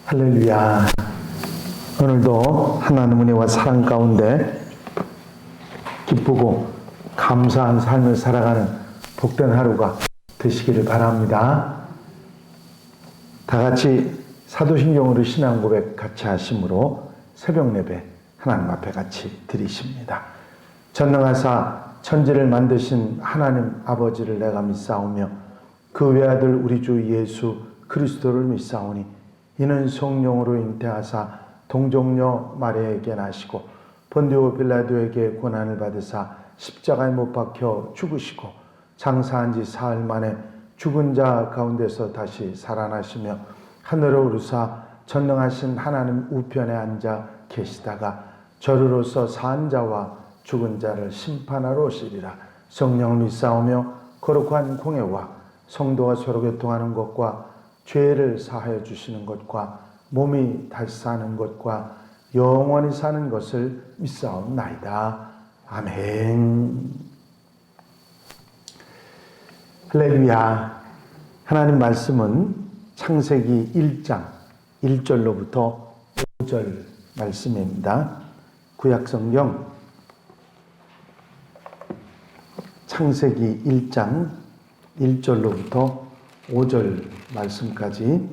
할렐루야. 오늘도 하나님 은혜와 사랑 가운데 기쁘고 감사한 삶을 살아가는 복된 하루가 되시기를 바랍니다. 다 같이 사도신경으로 신앙 고백 같이 하심으로 새벽 예배 하나님 앞에 같이 드리십니다. 전능하사 천지를 만드신 하나님 아버지를 내가 믿사오며 그 외아들 우리 주 예수 그리스도를 믿사오니 이는 성령으로 잉태하사 동정녀 마리아에게 나시고 본디오 빌라도에게 고난을 받으사 십자가에 못 박혀 죽으시고 장사한 지 사흘 만에 죽은 자 가운데서 다시 살아나시며 하늘로 오르사 전능하신 하나님 우편에 앉아 계시다가 저리로서 산 자와 죽은 자를 심판하러 오시리라. 성령을 믿사오며 거룩한 공예와 성도가 서로 교통하는 것과 죄를 사하여 주시는 것과 몸이 다시 사는 것과 영원히 사는 것을 믿사옵나이다. 아멘. 할렐루야. 하나님 말씀은 창세기 1장 1절로부터 5절 말씀입니다. 구약성경 창세기 1장 1절로부터 5절 말씀까지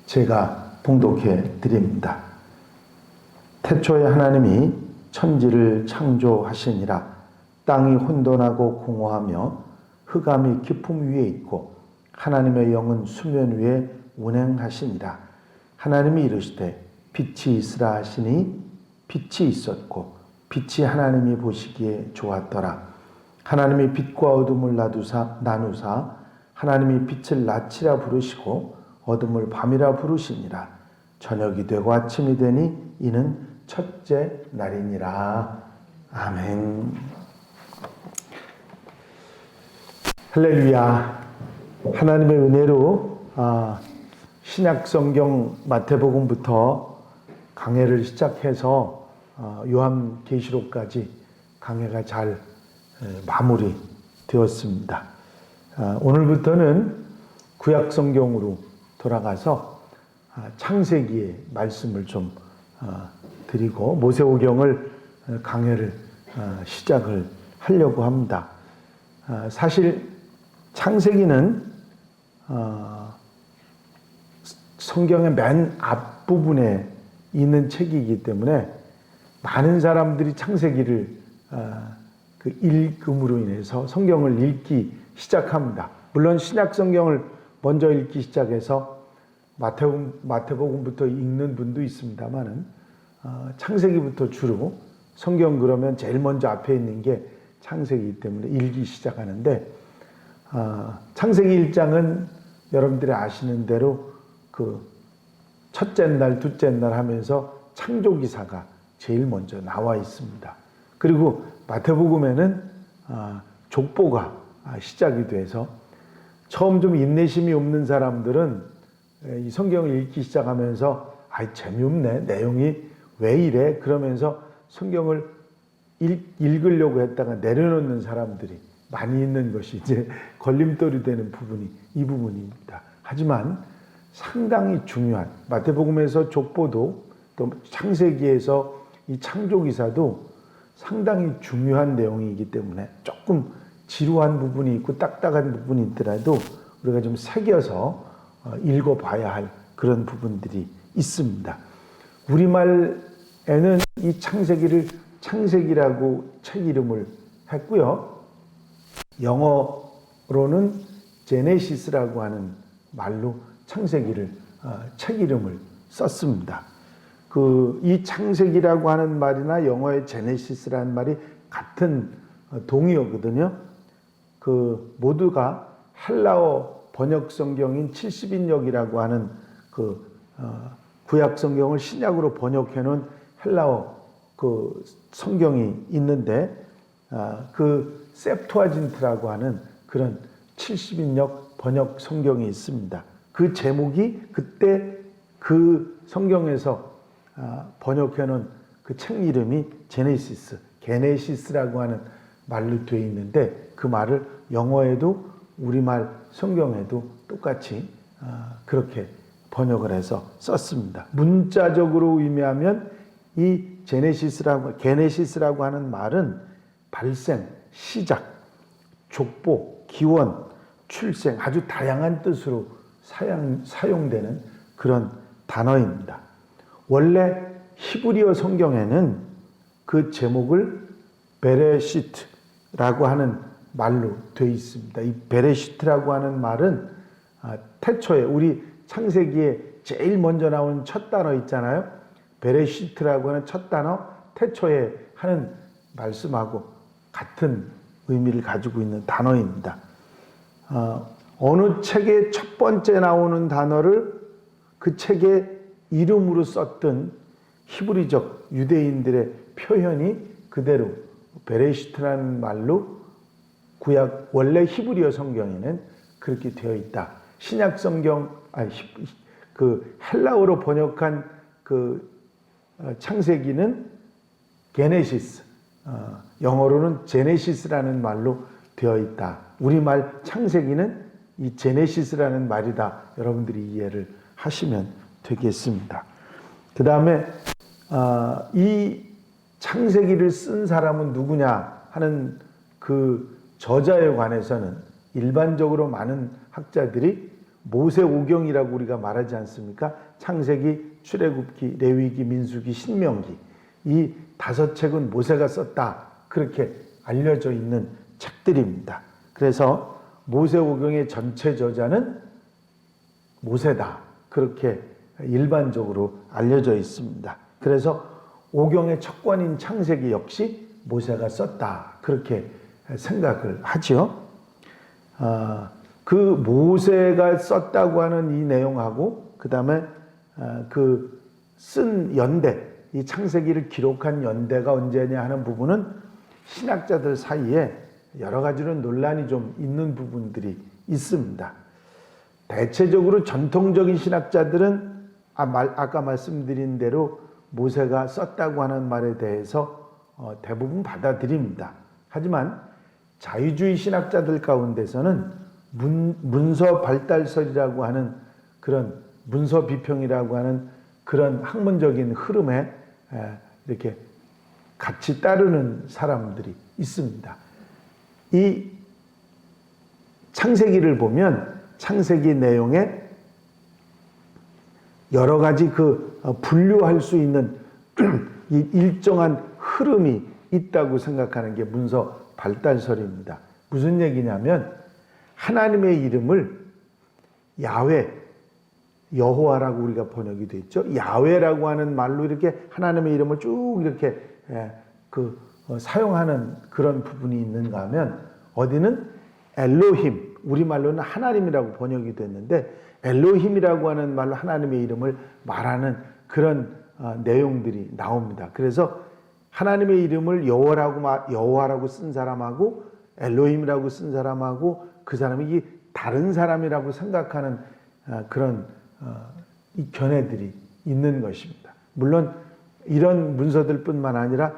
제가 봉독해 드립니다. 태초에 하나님이 천지를 창조하시니라. 땅이 혼돈하고 공허하며 흑암이 깊음 위에 있고 하나님의 영은 수면 위에 운행하시니라. 하나님이 이르시되 빛이 있으라 하시니 빛이 있었고 빛이 하나님이 보시기에 좋았더라. 하나님이 빛과 어둠을 나누사 하나님이 빛을 낮이라 부르시고 어둠을 밤이라 부르시니라. 저녁이 되고 아침이 되니 이는 첫째 날이니라. 아멘. 할렐루야. 하나님의 은혜로 신약성경 마태복음부터 강해를 시작해서 요한계시록까지 강해가 잘 마무리 되었습니다. 오늘부터는 구약성경으로 돌아가서 창세기의 말씀을 좀 드리고 모세오경을 강해를 시작을 하려고 합니다. 사실 창세기는 성경의 맨 앞부분에 있는 책이기 때문에 많은 사람들이 창세기를 그 읽음으로 인해서 성경을 읽기 시작합니다. 물론 신약 성경을 먼저 읽기 시작해서 마태복음부터 읽는 분도 있습니다만은 창세기부터 주로 성경 그러면 제일 먼저 앞에 있는 게 창세기이기 때문에 읽기 시작하는데 창세기 1장은 여러분들이 아시는 대로 그 첫째 날, 둘째 날 하면서 창조 기사가 제일 먼저 나와 있습니다. 그리고 마태복음에는 족보가 시작이 돼서 처음 좀 인내심이 없는 사람들은 이 성경을 읽기 시작하면서 재미없네, 내용이 왜 이래? 그러면서 성경을 읽으려고 했다가 내려놓는 사람들이 많이 있는 것이 이제 걸림돌이 되는 부분이 이 부분입니다. 하지만 상당히 중요한 마태복음에서 족보도 또 창세기에서 이 창조기사도 상당히 중요한 내용이기 때문에 조금 지루한 부분이 있고 딱딱한 부분이 있더라도 우리가 좀 새겨서 읽어봐야 할 그런 부분들이 있습니다. 우리말에는 이 창세기를 창세기라고 책 이름을 했고요. 영어로는 제네시스라고 하는 말로 창세기를 책 이름을 썼습니다. 이 창세기라고 하는 말이나 영어의 제네시스라는 말이 같은 동의어거든요. 모두가 헬라어 번역 성경인 70인역이라고 하는 구약 성경을 신약으로 번역해 놓은 헬라어 성경이 있는데 셉투아진트라고 하는 그런 70인역 번역 성경이 있습니다. 그 제목이 그때 그 성경에서 번역해 놓은 그 책 이름이 제네시스, 게네시스라고 하는 말로 되어 있는데 그 말을 영어에도 우리말 성경에도 똑같이 그렇게 번역을 해서 썼습니다. 문자적으로 의미하면 이 게네시스라고 하는 말은 발생, 시작, 족보, 기원, 출생 아주 다양한 뜻으로 사용되는 그런 단어입니다. 원래 히브리어 성경에는 그 제목을 베레시트라고 하는 말로 되어 있습니다. 이 베레시트라고 하는 말은 태초에 우리 창세기에 제일 먼저 나온 첫 단어 있잖아요. 베레시트라고 하는 첫 단어 태초에 하는 말씀하고 같은 의미를 가지고 있는 단어입니다. 어느 책의 첫 번째 나오는 단어를 그 책의 이름으로 썼던 히브리적 유대인들의 표현이 그대로 베레시트라는 말로 구약 원래 히브리어 성경에는 그렇게 되어 있다. 신약 성경 그 헬라어로 번역한 그 창세기는 게네시스, 영어로는 제네시스라는 말로 되어 있다. 우리말 창세기는 이 제네시스라는 말이다. 여러분들이 이해를 하시면 되겠습니다. 그 다음에 이 창세기를 쓴 사람은 누구냐 하는 그 저자에 관해서는 일반적으로 많은 학자들이 모세오경이라고 우리가 말하지 않습니까? 창세기, 출애굽기, 레위기, 민수기, 신명기 이 5책은 모세가 썼다. 그렇게 알려져 있는 책들입니다. 그래서 모세오경의 전체 저자는 모세다. 그렇게 일반적으로 알려져 있습니다. 그래서 오경의 첫 권인 창세기 역시 모세가 썼다. 그렇게 생각을 하죠. 그 모세가 썼다고 하는 이 내용하고 그 다음에 그 쓴 연대, 이 창세기를 기록한 연대가 언제냐 하는 부분은 신학자들 사이에 여러 가지로 논란이 좀 있는 부분들이 있습니다. 대체적으로 전통적인 신학자들은 아까 말씀드린 대로 모세가 썼다고 하는 말에 대해서 대부분 받아들입니다. 하지만 자유주의 신학자들 가운데서는 문서 발달설이라고 하는 그런 문서 비평이라고 하는 그런 학문적인 흐름에 이렇게 같이 따르는 사람들이 있습니다. 이 창세기를 보면 창세기 내용에 여러 가지 그 분류할 수 있는 이 일정한 흐름이 있다고 생각하는 게 문서 발달설입니다. 무슨 얘기냐면 하나님의 이름을 야훼, 여호와라고 우리가 번역이 되어 있죠. 야훼라고 하는 말로 이렇게 하나님의 이름을 쭉 이렇게 사용하는 그런 부분이 있는가 하면 어디는 엘로힘, 우리말로는 하나님이라고 번역이 됐는데 엘로힘이라고 하는 말로 하나님의 이름을 말하는 그런 내용들이 나옵니다. 그래서 하나님의 이름을 여호와라고 쓴 사람하고 엘로힘이라고 쓴 사람하고 그 사람이 다른 사람이라고 생각하는 그런 이 견해들이 있는 것입니다. 물론 이런 문서들뿐만 아니라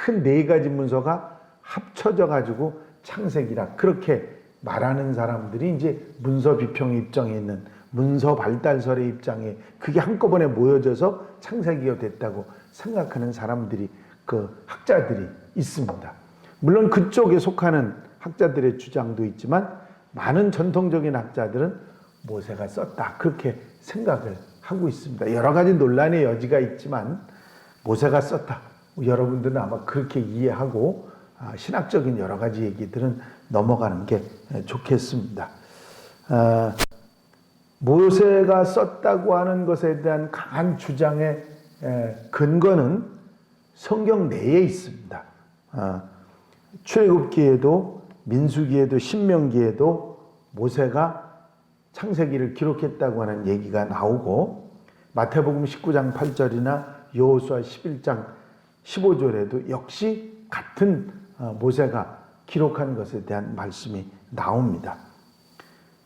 큰 4가지 문서가 합쳐져 가지고 창세기라 그렇게 말하는 사람들이 이제 문서 비평 입장에 있는 문서 발달설의 입장에 그게 한꺼번에 모여져서 창세기가 됐다고 생각하는 사람들이 그 학자들이 있습니다. 물론 그쪽에 속하는 학자들의 주장도 있지만 많은 전통적인 학자들은 모세가 썼다 그렇게 생각을 하고 있습니다. 여러 가지 논란의 여지가 있지만 모세가 썼다. 여러분들은 아마 그렇게 이해하고 신학적인 여러 가지 얘기들은 넘어가는 게 좋겠습니다. 모세가 썼다고 하는 것에 대한 강한 주장의 근거는 성경 내에 있습니다. 출애굽기에도 민수기에도 신명기에도 모세가 창세기를 기록했다고 하는 얘기가 나오고 마태복음 19장 8절이나 여호수아 11장 15절에도 역시 같은 모세가 기록한 것에 대한 말씀이 나옵니다.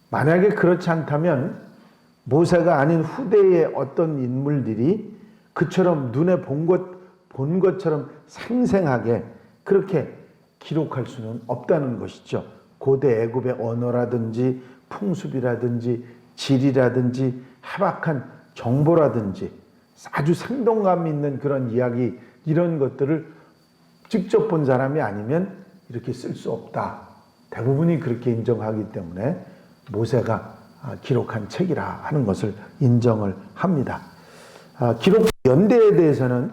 만약에 그렇지 않다면 모세가 아닌 후대의 어떤 인물들이 그처럼 눈에 본 것처럼 생생하게 그렇게 기록할 수는 없다는 것이죠. 고대 애굽의 언어라든지 풍습이라든지 질이라든지 해박한 정보라든지 아주 생동감 있는 그런 이야기, 이런 것들을 직접 본 사람이 아니면 이렇게 쓸 수 없다. 대부분이 그렇게 인정하기 때문에 모세가 기록한 책이라 하는 것을 인정을 합니다. 기록 연대에 대해서는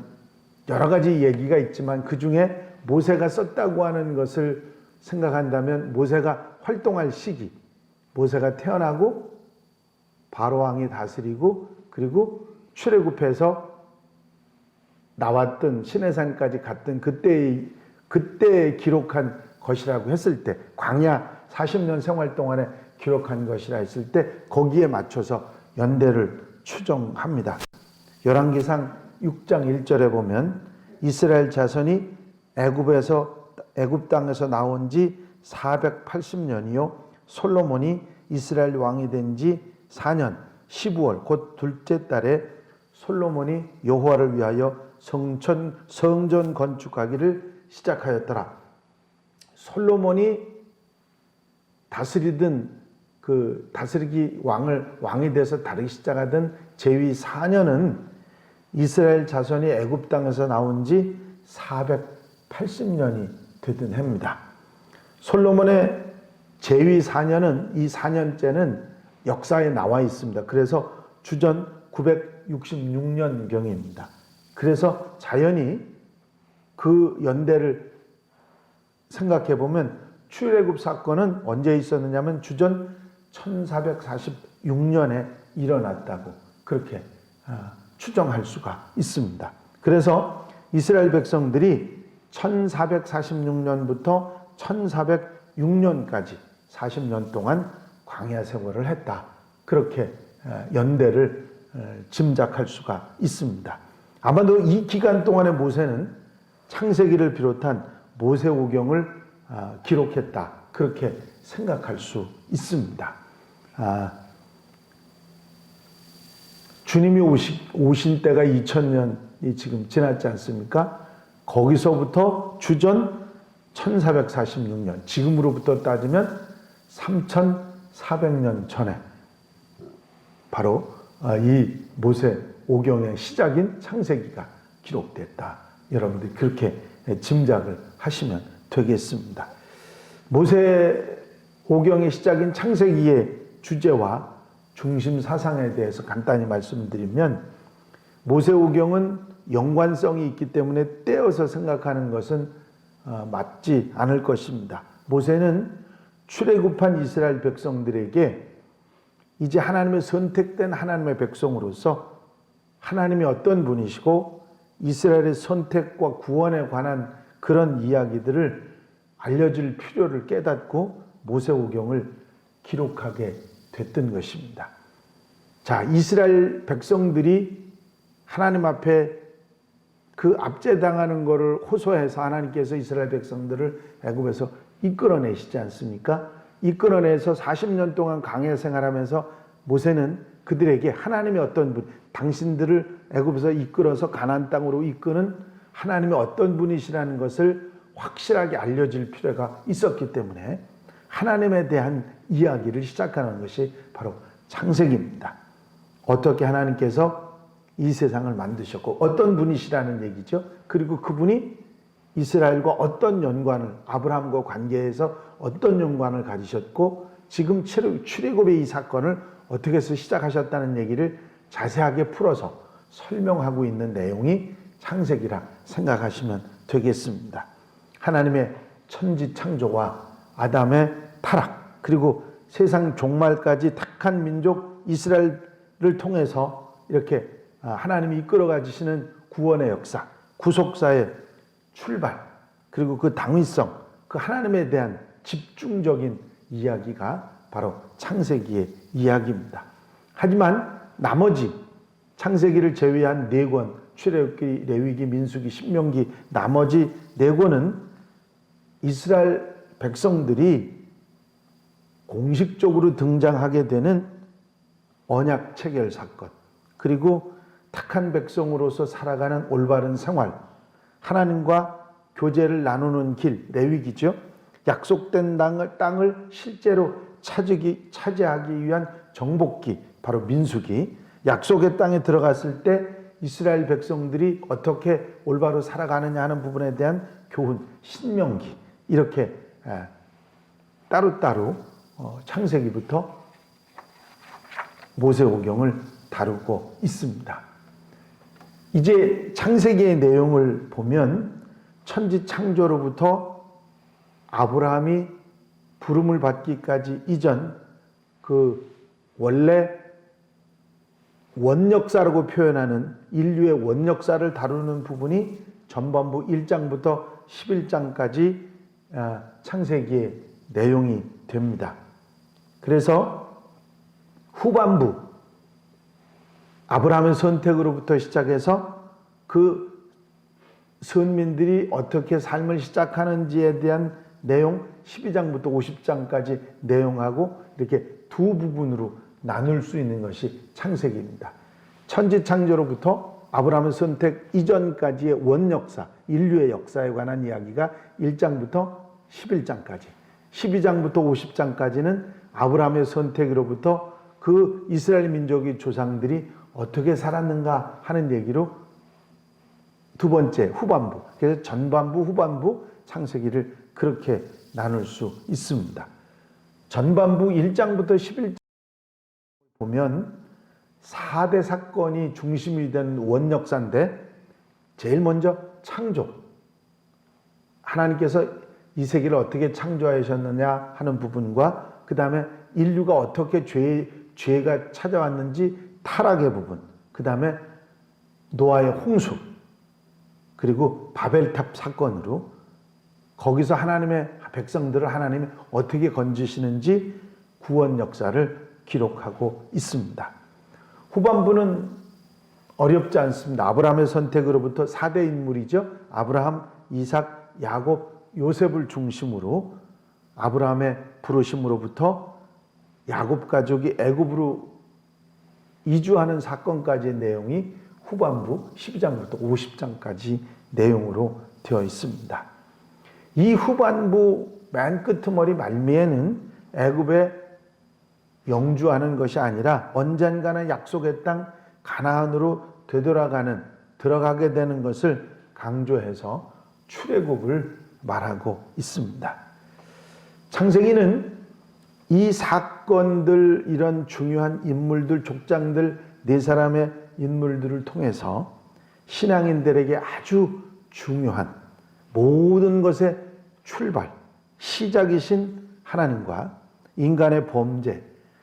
여러 가지 얘기가 있지만 그 중에 모세가 썼다고 하는 것을 생각한다면 모세가 활동할 시기, 모세가 태어나고 바로 왕이 다스리고 그리고 출애굽해서 나왔던 시내산까지 갔던 그때 기록한 것이라고 했을 때, 광야 40년 생활 동안에 기록한 것이라 했을 때 거기에 맞춰서 연대를 추정합니다. 열왕기상 6장 1절에 보면 이스라엘 자손이 애굽 땅에서 나온 지 480년이요 솔로몬이 이스라엘 왕이 된 지 4년 12월 곧 둘째 달에 솔로몬이 여호와를 위하여 성전 건축하기를 시작하였더라. 솔로몬이 다스리기 왕이 돼서 다르기 시작하던 제위 4년은 이스라엘 자손이 애굽 땅에서 나온 지 480년이 되던 해입니다. 솔로몬의 제위 4년은 이 4년째는 역사에 나와 있습니다. 그래서 주전 966년경입니다. 그래서 자연히 그 연대를 생각해 보면 출애굽 사건은 언제 있었느냐면 주전 1446년에 일어났다고 그렇게 추정할 수가 있습니다. 그래서 이스라엘 백성들이 1446년부터 1406년까지 40년 동안 광야 생활을 했다. 그렇게 연대를 짐작할 수가 있습니다. 아마도 이 기간 동안에 모세는 창세기를 비롯한 모세오경을 기록했다. 그렇게 생각할 수 있습니다. 주님이 오신 때가 2000년이 지금 지났지 않습니까? 거기서부터 주전 1446년, 지금으로부터 따지면 3400년 전에 바로 이 모세오경의 시작인 창세기가 기록됐다. 여러분들이 그렇게 짐작을 하시면 되겠습니다. 모세오경의 시작인 창세기의 주제와 중심 사상에 대해서 간단히 말씀드리면 모세오경은 연관성이 있기 때문에 떼어서 생각하는 것은 맞지 않을 것입니다. 모세는 출애굽한 이스라엘 백성들에게 이제 하나님의 선택된 하나님의 백성으로서 하나님이 어떤 분이시고 이스라엘의 선택과 구원에 관한 그런 이야기들을 알려줄 필요를 깨닫고 모세오경을 기록하게 됐던 것입니다. 자, 이스라엘 백성들이 하나님 앞에 그 압제당하는 것을 호소해서 하나님께서 이스라엘 백성들을 애굽에서 이끌어내시지 않습니까? 이끌어내서 40년 동안 광야 생활하면서 모세는 그들에게 하나님이 어떤 분, 당신들을 애굽에서 이끌어서 가나안 땅으로 이끄는 하나님이 어떤 분이시라는 것을 확실하게 알려질 필요가 있었기 때문에 하나님에 대한 이야기를 시작하는 것이 바로 창세기입니다. 어떻게 하나님께서 이 세상을 만드셨고 어떤 분이시라는 얘기죠. 그리고 그분이 이스라엘과 어떤 연관을, 아브라함과 관계에서 어떤 연관을 가지셨고 지금 출애굽의 이 사건을 어떻게 해서 시작하셨다는 얘기를 자세하게 풀어서 설명하고 있는 내용이 창세기라 생각하시면 되겠습니다. 하나님의 천지 창조와 아담의 타락, 그리고 세상 종말까지 택한 민족 이스라엘을 통해서 이렇게 하나님이 이끌어 가시는 구원의 역사, 구속사의 출발, 그리고 그 당위성, 그 하나님에 대한 집중적인 이야기가 바로 창세기의 이야기입니다. 하지만 나머지 창세기를 제외한 4권, 출애굽기, 레위기, 민수기, 신명기 나머지 4권은 이스라엘 백성들이 공식적으로 등장하게 되는 언약 체결 사건, 그리고 택한 백성으로서 살아가는 올바른 생활, 하나님과 교제를 나누는 길, 레위기죠. 약속된 땅을 실제로 차지하기 위한 정복기, 바로 민수기. 약속의 땅에 들어갔을 때 이스라엘 백성들이 어떻게 올바로 살아가느냐 하는 부분에 대한 교훈, 신명기, 이렇게 따로따로 창세기부터 모세오경을 다루고 있습니다. 이제 창세기의 내용을 보면 천지 창조로부터 아브라함이 부름을 받기까지 이전 그 원래 원역사라고 표현하는 인류의 원역사를 다루는 부분이 전반부 1장부터 11장까지 창세기의 내용이 됩니다. 그래서 후반부 아브라함의 선택으로부터 시작해서 그 선민들이 어떻게 삶을 시작하는지에 대한 내용 12장부터 50장까지 내용하고 이렇게 두 부분으로 나눌 수 있는 것이 창세기입니다. 천지창조로부터 아브라함의 선택 이전까지의 원역사, 인류의 역사에 관한 이야기가 1장부터 11장까지, 12장부터 50장까지는 아브라함의 선택으로부터 그 이스라엘 민족의 조상들이 어떻게 살았는가 하는 얘기로 두 번째 후반부, 그래서 전반부 후반부 창세기를 그렇게 나눌 수 있습니다. 전반부 1장부터 11장 보면 4대 사건이 중심이 되는 원역사인데 제일 먼저 창조, 하나님께서 이 세계를 어떻게 창조하셨느냐 하는 부분과 그 다음에 인류가 어떻게 죄가 찾아왔는지 타락의 부분, 그 다음에 노아의 홍수, 그리고 바벨탑 사건으로 거기서 하나님의 백성들을 하나님이 어떻게 건지시는지 구원 역사를 기록하고 있습니다. 후반부는 어렵지 않습니다. 아브라함의 선택으로부터 4대 인물이죠. 아브라함, 이삭, 야곱, 요셉을 중심으로 아브라함의 부르심으로부터 야곱 가족이 애굽으로 이주하는 사건까지의 내용이 후반부 12장부터 50장까지 내용으로 되어 있습니다. 이 후반부 맨 끄트머리 말미에는 애굽에 영주하는 것이 아니라 언젠가는 약속의 땅 가나안으로 들어가게 되는 것을 강조해서 출애굽을 말하고 있습니다. 창세기는 이 사건들, 이런 중요한 인물들, 족장들, 네 사람의 인물들을 통해서 신앙인들에게 아주 중요한 모든 것의 출발, 시작이신 하나님과 인간의 범죄,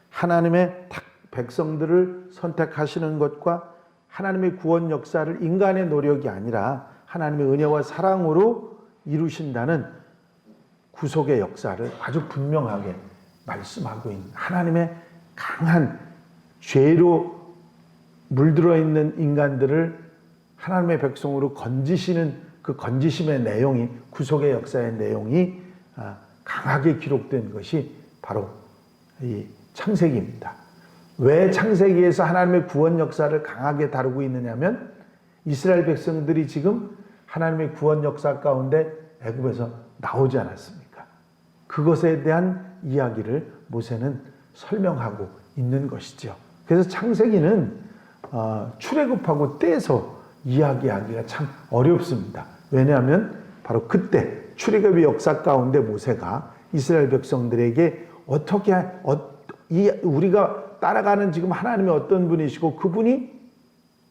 하나님의 백성들을 선택하시는 것과 하나님의 구원 역사를 인간의 노력이 아니라 하나님의 은혜와 사랑으로 이루신다는 구속의 역사를 아주 분명하게 말씀하고 있는, 하나님의 강한 죄로 물들어 있는 인간들을 하나님의 백성으로 건지시는 그 건지심의 내용이, 구속의 역사의 내용이 강하게 기록된 것이 바로 이 창세기입니다. 왜 창세기에서 하나님의 구원 역사를 강하게 다루고 있느냐면 이스라엘 백성들이 지금 하나님의 구원 역사 가운데 애굽에서 나오지 않았습니까? 그것에 대한 이야기를 모세는 설명하고 있는 것이죠. 그래서 창세기는 출애굽하고 떼서 이야기하기가 참 어렵습니다. 왜냐하면 바로 그때 출애굽의 역사 가운데 모세가 이스라엘 백성들에게 어떻게 우리가 따라가는 지금 하나님이 어떤 분이시고 그분이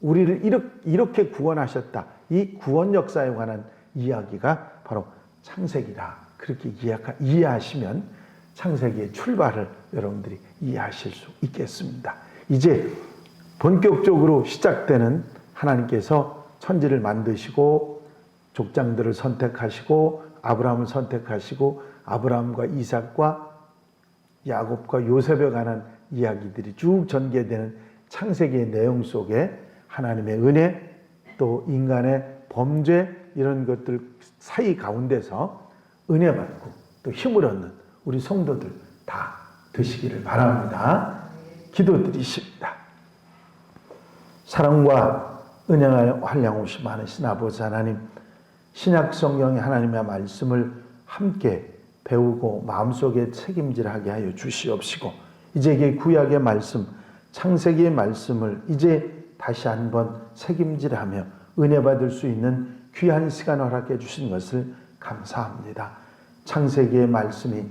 우리를 이렇게 구원하셨다. 이 구원 역사에 관한 이야기가 바로 창세기다. 그렇게 이해하시면 창세기의 출발을 여러분들이 이해하실 수 있겠습니다. 이제 본격적으로 시작되는 하나님께서 천지를 만드시고 족장들을 선택하시고 아브라함을 선택하시고 아브라함과 이삭과 야곱과 요셉에 관한 이야기들이 쭉 전개되는 창세기의 내용 속에 하나님의 은혜, 또 인간의 범죄, 이런 것들 사이 가운데서 은혜 받고 또 힘을 얻는 우리 성도들 다 되시기를 바랍니다. 기도드리십니다. 사랑과 은혜와 한량없이 많으신 아버지 하나님, 신약 성경의 하나님의 말씀을 함께 배우고 마음속에 책임질하게 하여 주시옵시고, 이제 이 구약의 말씀, 창세기의 말씀을 이제 다시 한번 책임질하며 은혜 받을 수 있는 귀한 시간 허락해 주신 것을 감사합니다. 창세기의 말씀이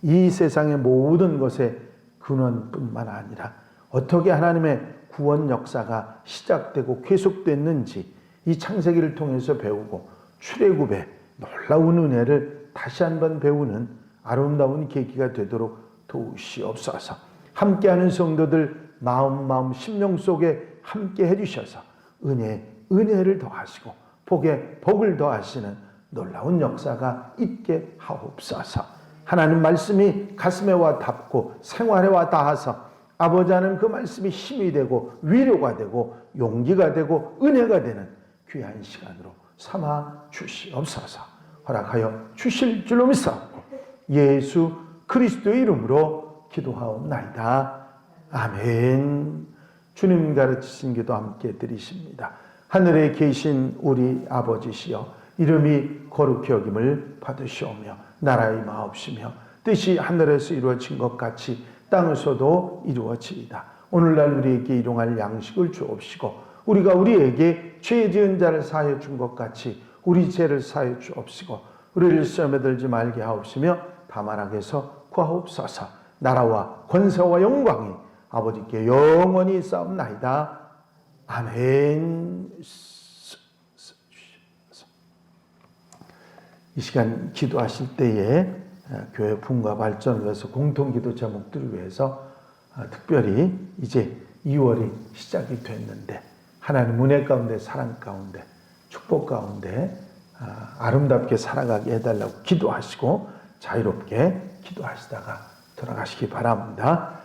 이 세상의 모든 것의 근원뿐만 아니라 어떻게 하나님의 구원 역사가 시작되고 계속됐는지 이 창세기를 통해서 배우고 출애굽의 놀라운 은혜를 다시 한번 배우는 아름다운 계기가 되도록 도우시옵소서. 함께하는 성도들 마음 심령 속에 함께 해주셔서 은혜를 더하시고 복에 복을 더하시는 놀라운 역사가 있게 하옵소서. 하나님 말씀이 가슴에 와 닿고 생활에 와 닿아서 아버지 하나님 그 말씀이 힘이 되고 위로가 되고 용기가 되고 은혜가 되는 귀한 시간으로 삼아 주시옵소서. 허락하여 주실 줄로 믿사옵고 예수 그리스도의 이름으로 기도하옵나이다. 아멘. 주님 가르치신 기도 함께 드리십니다. 하늘에 계신 우리 아버지시여, 이름이 거룩히 여김을 받으시오며 나라의 마옵시며 뜻이 하늘에서 이루어진 것 같이 땅에서도 이루어지이다. 오늘날 우리에게 일용할 양식을 주옵시고 우리가 우리에게 죄 지은 자를 사하여 준 것 같이 우리 죄를 사하여 주옵시고 우리를 시험에 들지 말게 하옵시며 다만 악에서 구하옵소서. 나라와 권세와 영광이 아버지께 영원히 싸움나이다. 아멘. 이 시간 기도하실 때에 교회 부흥과 발전을 위해서 공통기도 제목들을 위해서 특별히 이제 2월이 시작이 됐는데 하나님 은혜 가운데 사랑 가운데 축복 가운데 아름답게 살아가게 해달라고 기도하시고 자유롭게 기도하시다가 돌아가시기 바랍니다.